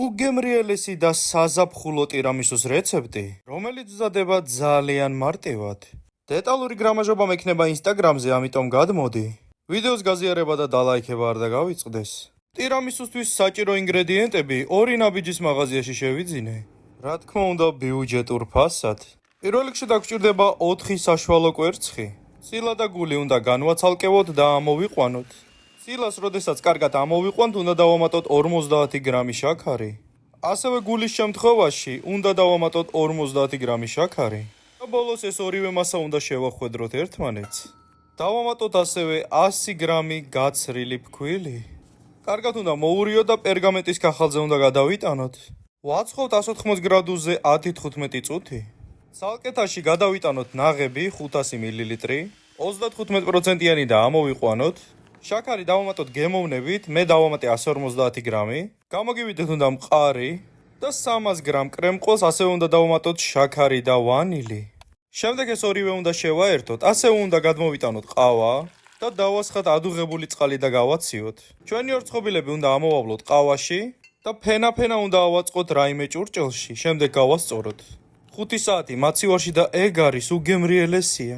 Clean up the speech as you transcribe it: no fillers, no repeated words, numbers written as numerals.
უგემრიელესი და საზაფხულო ტირამისუს რეცეპტი, რომელიც მზადება ძალიან მარტივად. დეტალური გრამაჟობა მექნება ინსტაგრამზე, ამიტომ გადმოდი. ვიდეოს გაზიარება და დალაიქება არ დავიწყდეს. ტირამისუსთვის საჭირო ინგრედიენტები 2 ნაბიჯის მაღაზიაში შევიძინე. რა თქმა უნდა, ბიუჯეტურ ფასად. პირველ რიგში დაგჭირდება 4 საშუალო კვერცხი. ცილა და გული უნდა განვაცალკევოთ და ამოვიყვანოთ. ცილას, როდესაც კარგად ამოვიყვანთ, უნდა დავამატოთ 50 გრამი შაქარი. ასევე გულის შემთხვევაში უნდა დავამატოთ 50 გრამი შაქარი. და ბოლოს ეს ორივე მასა უნდა შევახვედროთ ერთმანეთს. დავამატოთ ასევე 100 გრამი გაცრილი ფქვილი. კარგად უნდა მოურიოთ და პერგამენტის ქახალზე უნდა გადავიტანოთ. ვაწყობთ 180 გრადუსზე 10-15 წუთი. სალკეთაში გადავიტანოთ ნაღები 500 მილილიტრი, 35%-იანი და ამოვიყვანოთ. შაქარი დავამატოთ გემოვნებით, მე დავამატე 150 გრამი. გამოგივიდეთ უნდა მყარი და 300 გრამ კრემყოლს ასევე უნდა დავამატოთ შაქარი და ვანილი. შემდეგ ეს ორივე უნდა შევაერთოთ, ასევე უნდა გადმოვიტანოთ ყავა და დავასხათ ადუღებული წყალი და გავაციოთ. ჩვენი ორწყობილები უნდა ამოვავლოთ ყავაში და ფენა უნდა ავაწყოთ რაიმე ჭურჭელში, შემდეგ გავასწოროთ. 5 საათი მაცივარში და ეგ არის უგემრიელესია.